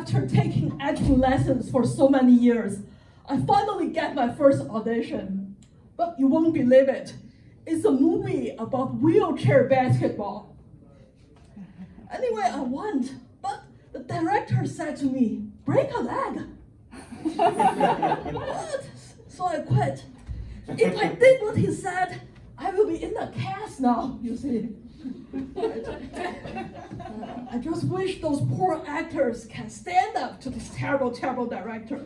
after taking acting lessons for so many years, I finally get my first audition. But you won't believe it. It's a movie about wheelchair basketball. Anyway, I went, but the director said to me, break a leg. What? So I quit. If I did what he said, I will be in the cast now, you see. I just wish those poor actors can stand up to this terrible, terrible director.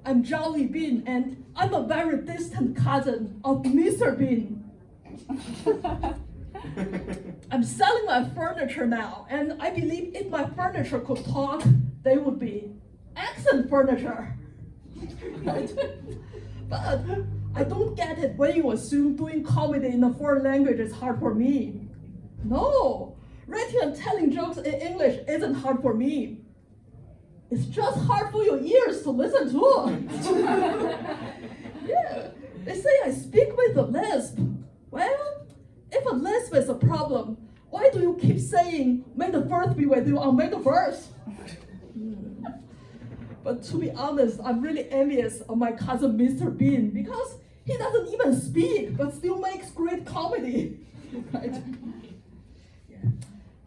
I'm Jolly Bean, and I'm a very distant cousin of Mr. Bean. I'm selling my furniture now, and I believe if my furniture could talk, they would be accent furniture. Right? But I don't get it when you assume doing comedy in a foreign language is hard for me. No, writing and telling jokes in English isn't hard for me. It's just hard for your ears to listen to. Yeah, they say I speak with a lisp. Well, if a lisp is a problem, why do you keep saying, may the first be with you on May the 1st? But to be honest, I'm really envious of my cousin Mr. Bean because he doesn't even speak, but still makes great comedy. Right? Yeah.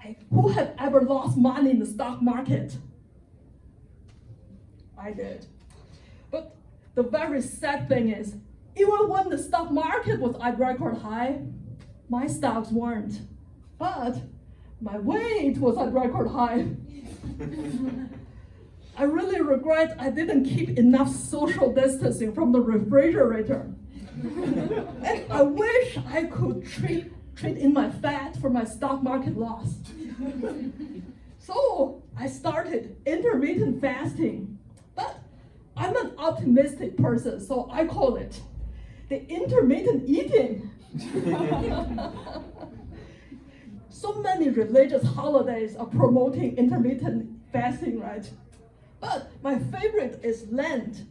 Hey, who have ever lost money in the stock market? I did. But the very sad thing is, even when the stock market was at record high, my stocks weren't. But my weight was at record high. I really regret I didn't keep enough social distancing from the refrigerator. And I wish I could trade in my fat for my stock market loss. So I started intermittent fasting. But I'm an optimistic person, so I call it the intermittent eating. So many religious holidays are promoting intermittent fasting, right? But my favorite is Lent.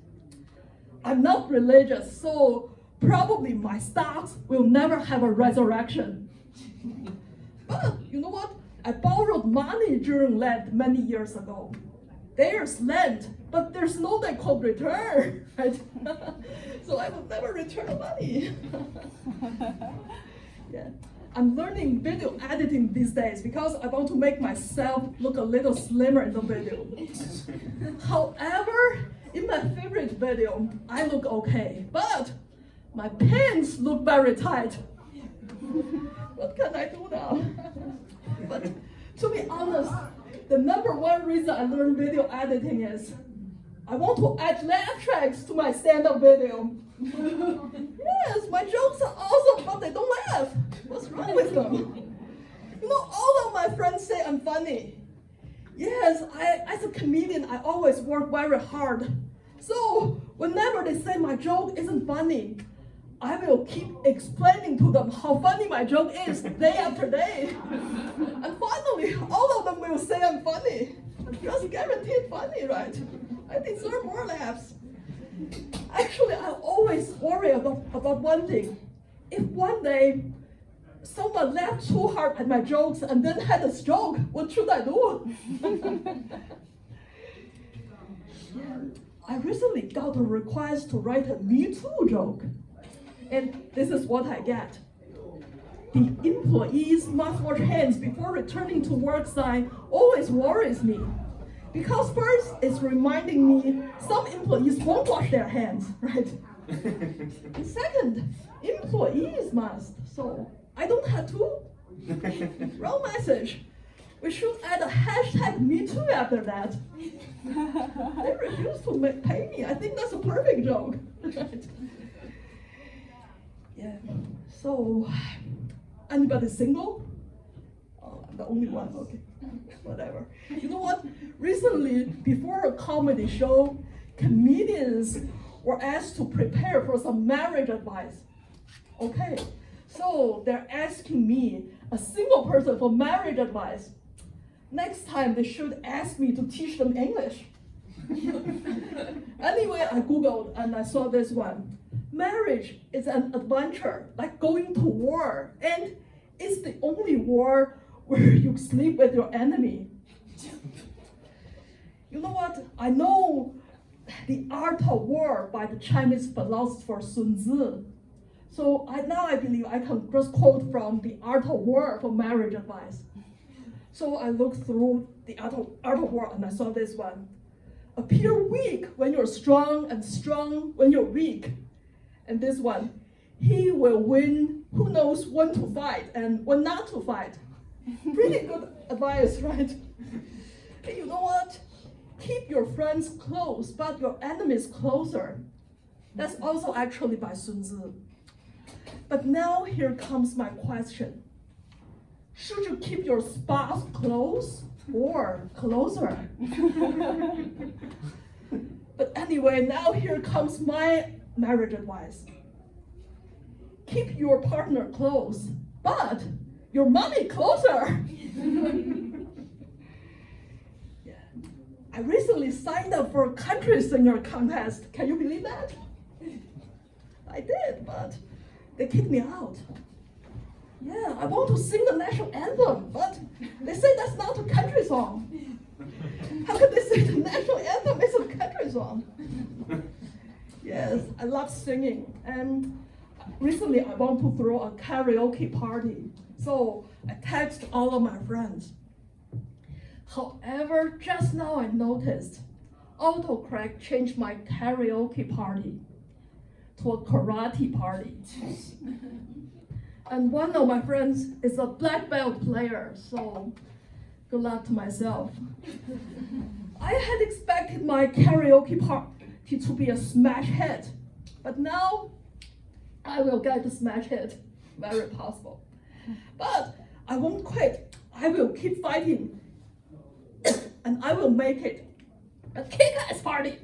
I'm not religious, so probably my stocks will never have a resurrection. But you know what? I borrowed money during Lent many years ago. There's Lent, but there's no day called return, right? So I will never return the money. Yeah. I'm learning video editing these days because I want to make myself look a little slimmer in the video. However, in my favorite video, I look okay, but my pants look very tight. What can I do now? But to be honest, the number one reason I learned video editing is I want to add laugh tracks to my stand-up video. Yes, my jokes are awesome, but they don't laugh. What's wrong with them? You know, all of my friends say I'm funny. Yes, as a comedian, I always work very hard. So whenever they say my joke isn't funny, I will keep explaining to them how funny my joke is day after day. And finally, all of them will say I'm funny. Just guaranteed funny, right? I deserve more laughs. Actually, I always worry about one thing. If one day someone laughed too hard at my jokes and then had a stroke, what should I do? I recently got a request to write a Me Too joke. And this is what I get. The employees must wash hands before returning to work sign always worries me. Because first, it's reminding me some employees won't wash their hands, right? And second, employees must, so I don't have to. Wrong message. We should add a hashtag #MeToo after that. They refuse to pay me. I think that's a perfect joke. Right? Yeah. So, anybody single? Oh, I'm the only one. Okay. Whatever. You know what? Recently, before a comedy show, comedians were asked to prepare for some marriage advice. Okay. So they're asking me, a single person, for marriage advice. Next time, they should ask me to teach them English. Anyway, I Googled and I saw this one. Marriage is an adventure, like going to war, and it's the only war where you sleep with your enemy. You know what? I know The Art of War by the Chinese philosopher Sun Tzu. So now I believe I can just quote from The Art of War for marriage advice. So I looked through The Art of War and I saw this one. Appear weak when you're strong and strong when you're weak. And this one, he will win who knows when to fight and when not to fight. Pretty good advice, right? Hey, you know what? Keep your friends close, but your enemies closer. That's also actually by Sun Tzu. But now here comes my question. Should you keep your spouse close or closer? But anyway, now here comes my marriage advice. Keep your partner close, but your money closer. Yeah. I recently signed up for a country singer contest. Can you believe that? I did, but they kicked me out. Yeah, I want to sing the national anthem, but they say that's not a country song. How can they say the national anthem is a country song? Yes, I love singing, and recently I want to throw a karaoke party, so I text all of my friends. However, just now I noticed autocorrect changed my karaoke party to a karate party. And one of my friends is a black belt player, so good luck to myself. I had expected my karaoke party to be a smash hit, but now I will get the smash hit, very possible. But I won't quit. I will keep fighting, and I will make it a kick-ass party.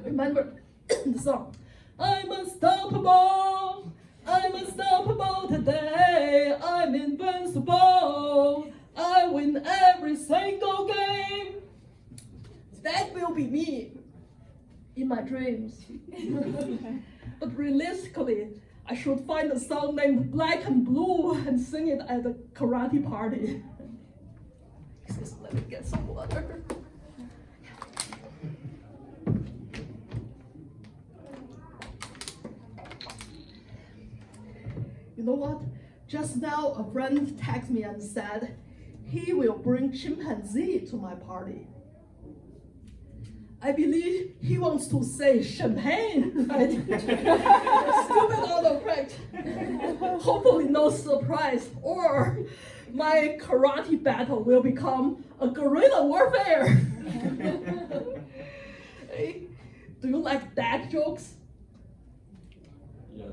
Remember the song? I'm unstoppable. I'm unstoppable today. I'm invincible. I win every single game. That will be me in my dreams. But realistically, I should find a song named Black and Blue and sing it at a karate party. Excuse me, let me get some water. You know what? Just now a friend texted me and said he will bring chimpanzee to my party. I believe he wants to say champagne, right? Stupid autocorrect. Hopefully no surprise, or my karate battle will become a guerrilla warfare. Hey, do you like dad jokes? Yes.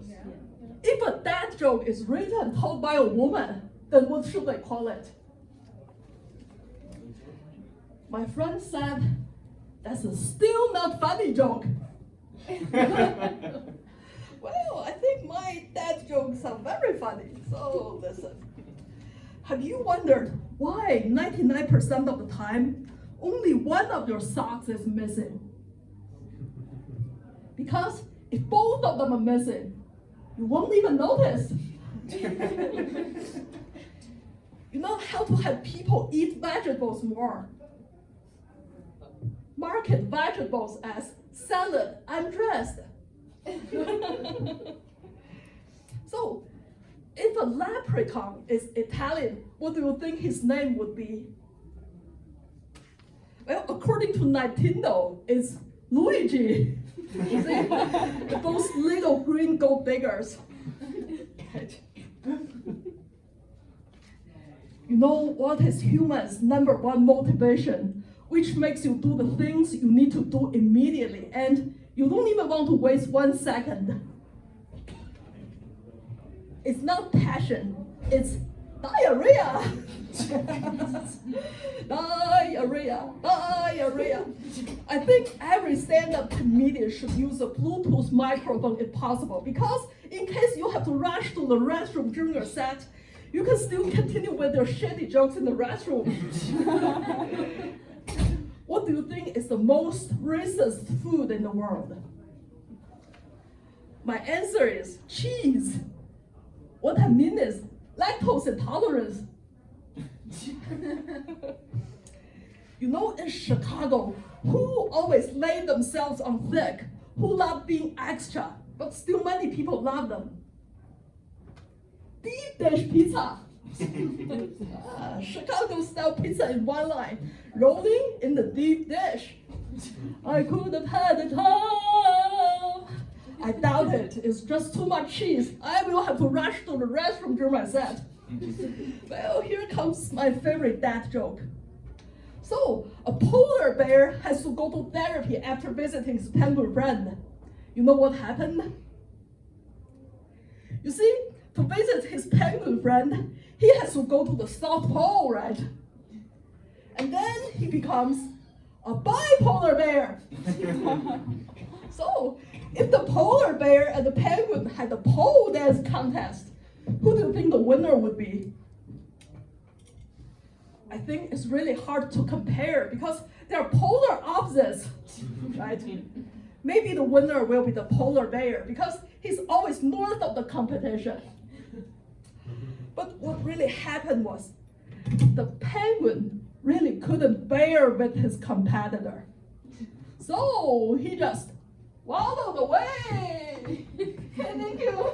If a dad joke is written and told by a woman, then what should they call it? My friend said, that's a still not funny joke. Well, I think my dad jokes are very funny, so listen. Have you wondered why 99% of the time, only one of your socks is missing? Because if both of them are missing, you won't even notice. You know how to have people eat vegetables more? Market vegetables as salad undressed. So, if a leprechaun is Italian, what do you think his name would be? Well, according to Nintendo, it's Luigi. You see, those little green gold diggers. You know what is humans' number one motivation, which makes you do the things you need to do immediately, and you don't even want to waste 1 second. It's not passion, it's diarrhea. Diarrhea. I think every stand-up comedian should use a Bluetooth microphone if possible, because in case you have to rush to the restroom during your set, you can still continue with your shitty jokes in the restroom. What do you think is the most racist food in the world? My answer is cheese. What I mean is lactose intolerance. You know, in Chicago, who always lay themselves on thick, who love being extra, but still many people love them? Deep dish pizza. Chicago-style pizza in one line, rolling in the deep dish. I could have had it all. I doubt it. It's just too much cheese. I will have to rush to the restroom during my set. Well, here comes my favorite dad joke. So, a polar bear has to go to therapy after visiting his penguin friend. You know what happened? You see, to visit his penguin friend, he has to go to the South Pole, right? And then he becomes a bipolar bear. So, if the polar bear and the penguin had a pole dance contest, who do you think the winner would be? I think it's really hard to compare because they're polar opposites, right? Maybe the winner will be the polar bear because he's always north of the competition. But what really happened was the penguin really couldn't bear with his competitor. So he just waddled away. Thank you.